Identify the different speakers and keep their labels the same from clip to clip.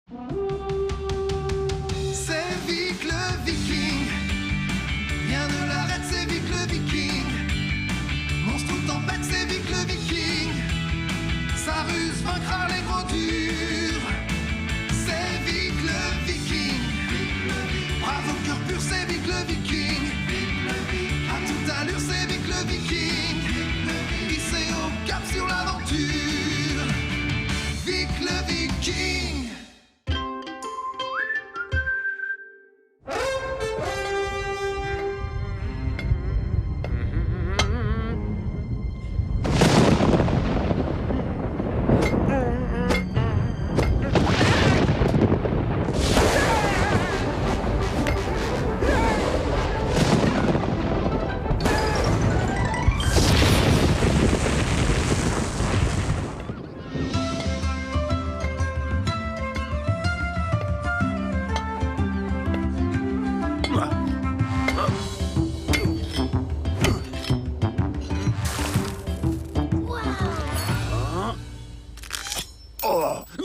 Speaker 1: C'est Vic le Viking. Rien ne l'arrête, c'est Vic le Viking. Monstre ou tempête, c'est Vic le Viking. Sa ruse vaincra les gros durs. C'est Vic le Viking. Bravo cœur pur, c'est Vic le Viking. À toute allure, c'est Vic le Viking. Hissé au cap sur l'aventure. Vic le Viking.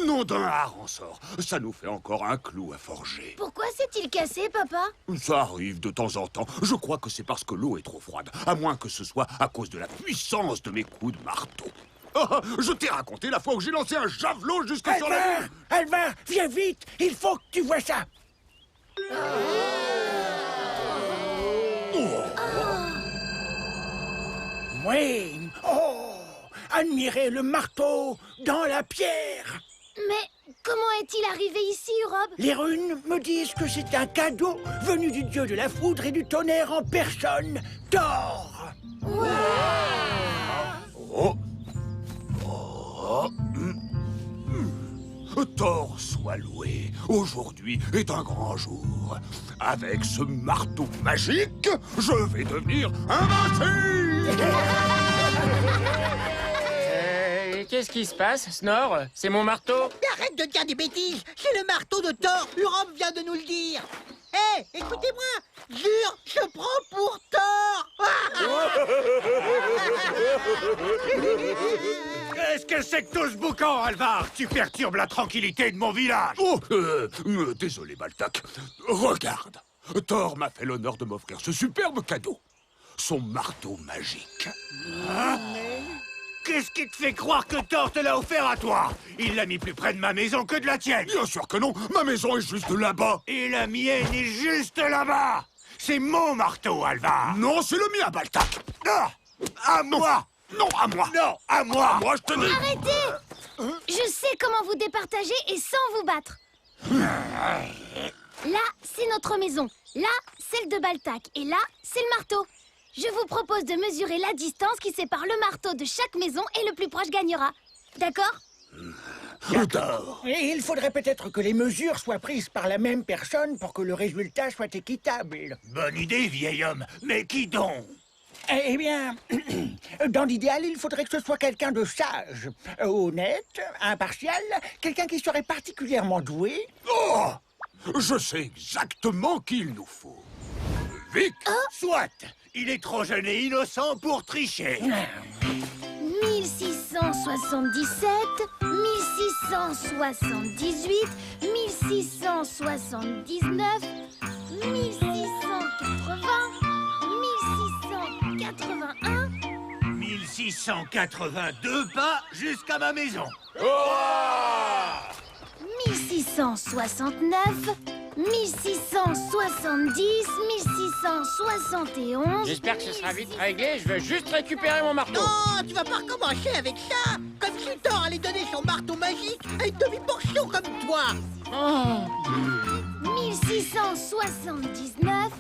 Speaker 2: Nom d'un harançor, ça nous fait encore un clou à forger.
Speaker 3: Pourquoi s'est-il cassé, papa?
Speaker 2: Ça arrive de temps en temps. Je crois que c'est parce que l'eau est trop froide, à moins que ce soit à cause de la puissance de mes coups de marteau. Ah, je t'ai raconté la fois où j'ai lancé un javelot jusque sur la lune.
Speaker 4: Alvin, viens vite, il faut que tu vois ça. Oui. Oh, admirez le marteau dans la pierre.
Speaker 3: Mais comment est-il arrivé ici, Rob?
Speaker 4: Les runes me disent que c'est un cadeau venu du dieu de la foudre et du tonnerre en personne, Thor.
Speaker 2: Oh. Thor soit loué. Aujourd'hui est un grand jour. Avec ce marteau magique, je vais devenir invincible.
Speaker 5: Qu'est-ce qui se passe, Snore? C'est mon marteau?
Speaker 6: Arrête de dire des bêtises. C'est le marteau de Thor. Urob vient de nous le dire. Hé, écoutez-moi. Jure, je prends pour Thor.
Speaker 7: Qu'est-ce que c'est que tout ce boucan, Alvar? Tu perturbes la tranquillité de mon village.
Speaker 2: Oh, désolé, Baltac. Regarde, Thor m'a fait l'honneur de m'offrir ce superbe cadeau. Son marteau magique.
Speaker 7: Qu'est-ce qui te fait croire que Thor te l'a offert à toi? Il l'a mis plus près de ma maison que de la tienne.
Speaker 2: Bien sûr que non, ma maison est juste là-bas.
Speaker 7: Et la mienne est juste là-bas. C'est mon marteau, Alvar.
Speaker 2: Non, c'est le mien, Baltac.
Speaker 7: Non, à moi.
Speaker 2: Non, à moi.
Speaker 7: Non, à moi.
Speaker 2: À moi, je te dis.
Speaker 3: Arrêtez! Je sais comment vous départager et sans vous battre. Là, c'est notre maison. Là, celle de Baltac. Et là, c'est le marteau. Je vous propose de mesurer la distance qui sépare le marteau de chaque maison et le plus proche gagnera. D'accord?
Speaker 2: Thor.
Speaker 4: Et il faudrait peut-être que les mesures soient prises par la même personne pour que le résultat soit équitable.
Speaker 7: Bonne idée, vieil homme. Mais qui donc?
Speaker 4: Eh bien, dans l'idéal, il faudrait que ce soit quelqu'un de sage, honnête, impartial, quelqu'un qui serait particulièrement doué.
Speaker 2: Oh, je sais exactement qui il nous faut. Vic.
Speaker 7: Soit. Il est trop jeune et innocent pour tricher.
Speaker 3: 1677, 1678, 1679, 1680, 1681...
Speaker 7: 1682 pas jusqu'à ma maison.
Speaker 3: 1669, 1670, 1671...
Speaker 5: J'espère que ce sera vite réglé, je veux juste récupérer mon marteau.
Speaker 6: Non, tu vas pas recommencer avec ça. Comme si Thor allait donner son marteau magique à une demi-portion comme toi.
Speaker 3: 1679,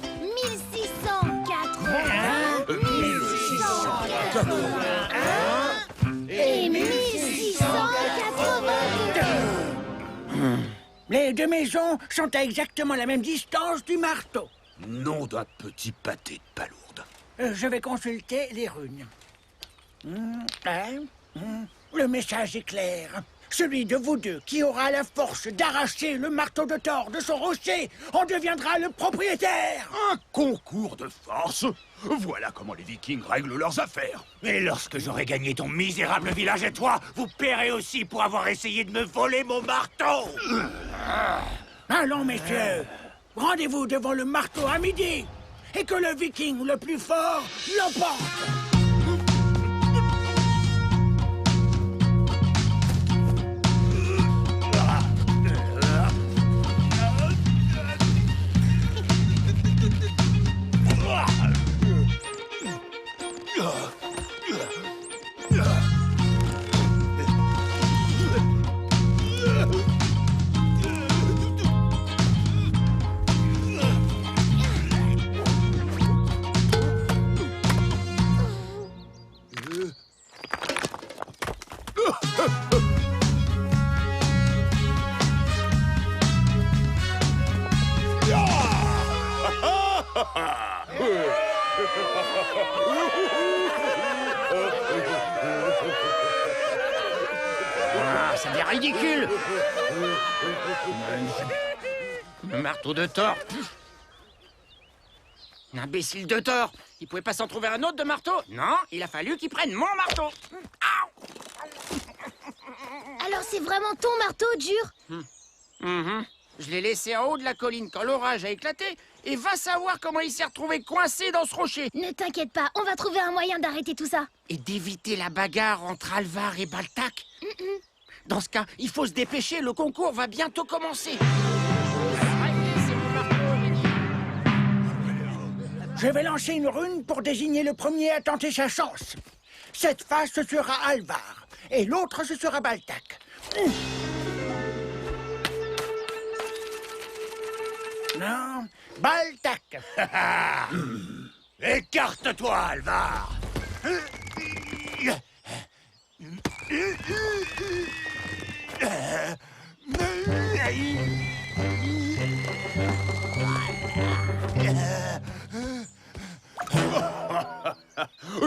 Speaker 3: 1680, 1681 et 1682.
Speaker 4: Les deux maisons sont à exactement la même distance du marteau.
Speaker 2: Nom d'un petit pâté de palourde.
Speaker 4: Je vais consulter les runes. Le message est clair. Celui de vous deux qui aura la force d'arracher le marteau de Thor de son rocher en deviendra le propriétaire.
Speaker 2: Un concours de force. Voilà comment les Vikings règlent leurs affaires.
Speaker 7: Et lorsque j'aurai gagné ton misérable village et toi, vous paierez aussi pour avoir essayé de me voler mon marteau.
Speaker 4: Allons, messieurs, rendez-vous devant le marteau à midi, et que le viking le plus fort l'emporte.
Speaker 5: Ah, ça devient ridicule. Le marteau de Thor. Imbécile de Thor. Il pouvait pas s'en trouver un autre de marteau? Non, il a fallu qu'il prenne mon marteau.
Speaker 3: Alors c'est vraiment ton marteau, dur?
Speaker 5: Je l'ai laissé en haut de la colline quand l'orage a éclaté. Et va savoir comment il s'est retrouvé coincé dans ce rocher.
Speaker 3: Ne t'inquiète pas, on va trouver un moyen d'arrêter tout ça.
Speaker 5: Et d'éviter la bagarre entre Alvar et Baltak. Dans ce cas, il faut se dépêcher, le concours va bientôt commencer.
Speaker 4: Je vais lancer une rune pour désigner le premier à tenter sa chance. Cette face, ce sera Alvar, et l'autre, ce sera Baltak. Non, Baltak.
Speaker 7: Écarte-toi, Alvar.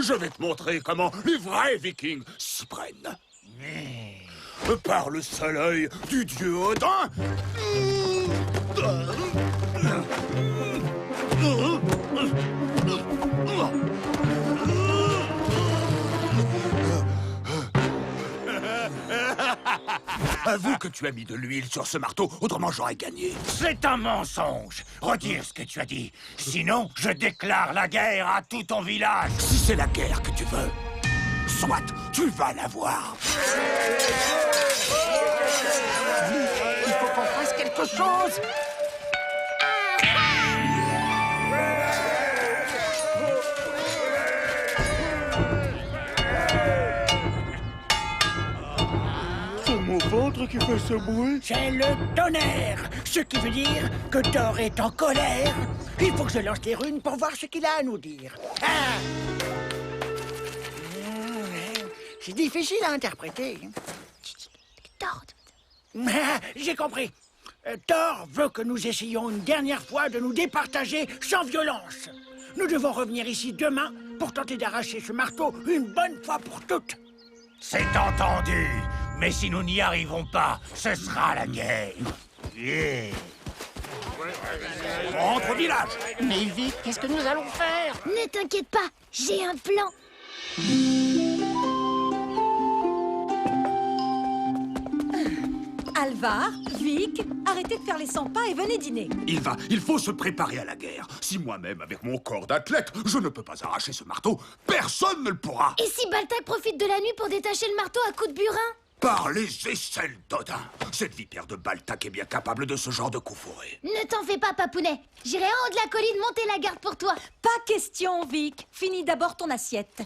Speaker 2: Je vais te montrer comment les vrais vikings s'y prennent. Par le seul œil du dieu Odin. Avoue que tu as mis de l'huile sur ce marteau, autrement j'aurais gagné.
Speaker 7: C'est un mensonge. Retire ce que tu as dit. Sinon, je déclare la guerre à tout ton village.
Speaker 2: Si c'est la guerre que tu veux, soit tu vas l'avoir.
Speaker 5: Il faut qu'on fasse quelque chose.
Speaker 7: Mon ventre qui fait ce bruit.
Speaker 4: C'est le tonnerre, ce qui veut dire que Thor est en colère. Il faut que je lance les runes pour voir ce qu'il a à nous dire. C'est difficile à interpréter.
Speaker 3: Thor.
Speaker 4: J'ai compris. Thor veut que nous essayions une dernière fois de nous départager sans violence. Nous devons revenir ici demain pour tenter d'arracher ce marteau une bonne fois pour toutes.
Speaker 7: C'est entendu. Mais si nous n'y arrivons pas, ce sera la guerre.
Speaker 2: On rentre au village.
Speaker 5: Mais vite, qu'est-ce que nous allons faire?
Speaker 3: Ne t'inquiète pas, j'ai un plan.
Speaker 8: Alvar, Vic, arrêtez de faire les 100 pas et venez dîner.
Speaker 2: Il faut se préparer à la guerre. Si moi-même, avec mon corps d'athlète, je ne peux pas arracher ce marteau, personne ne le pourra.
Speaker 3: Et si Baltak profite de la nuit pour détacher le marteau à coups de burin?
Speaker 2: Par les aisselles d'Odin. Cette vipère de Baltak est bien capable de ce genre de coup fourré.
Speaker 3: Ne t'en fais pas, Papounet. J'irai en haut de la colline monter la garde pour toi.
Speaker 8: Pas question, Vic. Finis d'abord ton assiette.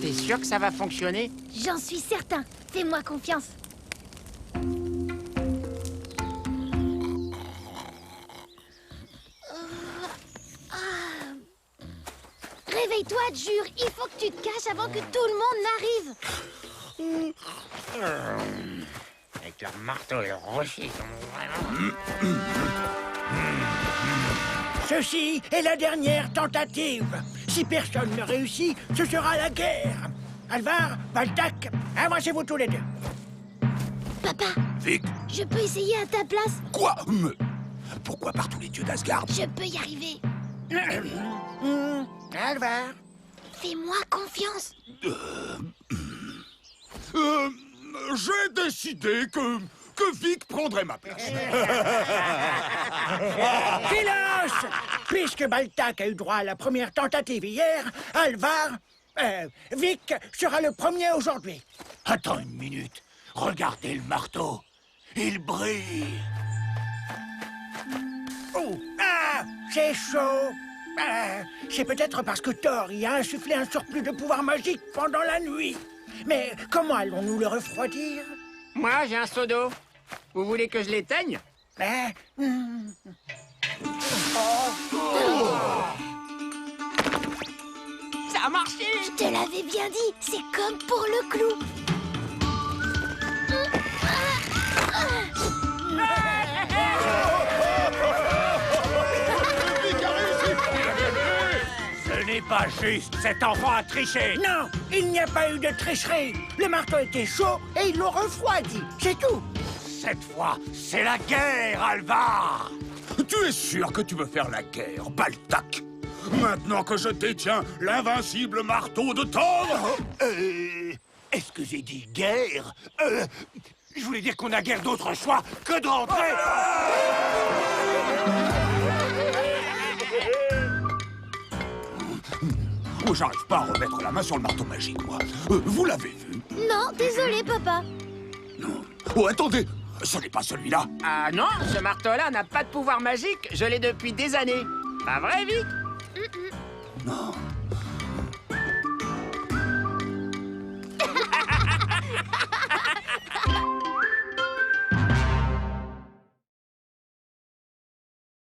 Speaker 5: T'es sûr que ça va fonctionner?
Speaker 3: J'en suis certain. Fais-moi confiance. Réveille-toi, Jure. Il faut que tu te caches avant que tout le monde n'arrive.
Speaker 5: Avec leur marteau et leur rocher, ils sont vraiment...
Speaker 4: Ceci est la dernière tentative. Si personne ne réussit, ce sera la guerre. Alvar, Baltak, avancez-vous tous les deux.
Speaker 3: Papa,
Speaker 2: Vic,
Speaker 3: je peux essayer à ta place?
Speaker 2: quoi? Pourquoi par tous les dieux d'Asgard?
Speaker 3: Je peux y arriver.
Speaker 4: Alvar,
Speaker 3: Fais-moi confiance.
Speaker 2: J'ai décidé que Vic prendrait ma place.
Speaker 4: Silence! Puisque Baltac a eu droit à la première tentative hier, Alvar... Vic sera le premier aujourd'hui.
Speaker 7: Attends une minute. Regardez le marteau. Il brille.
Speaker 4: Oh, ah, c'est chaud. Ah, c'est peut-être parce que Thor y a insufflé un surplus de pouvoir magique pendant la nuit. Mais comment allons-nous le refroidir?
Speaker 5: Moi, j'ai un seau d'eau. Vous voulez que je l'éteigne? Ça a marché!
Speaker 3: Je te l'avais bien dit, c'est comme pour le clou.
Speaker 2: Vic a réussi.
Speaker 7: Ce n'est pas juste. Cet enfant a triché.
Speaker 4: Non, il n'y a pas eu de tricherie. Le marteau était chaud et ils l'ont refroidi. C'est tout.
Speaker 7: Cette fois, c'est la guerre, Alvar.
Speaker 2: Tu es sûr que tu veux faire la guerre, Baltac? Maintenant que je détiens l'invincible marteau de Thor?
Speaker 7: Est-ce que j'ai dit guerre? Je voulais dire qu'on n'a guère d'autre choix que de rentrer.
Speaker 2: Oh, j'arrive pas à remettre la main sur le marteau magique, moi. Vous l'avez vu?
Speaker 3: Non, désolé, papa.
Speaker 2: Non. Oh, attendez, ce n'est pas celui-là.
Speaker 5: Ah non, ce marteau-là n'a pas de pouvoir magique. Je l'ai depuis des années. Pas vrai, Vic?
Speaker 2: Non.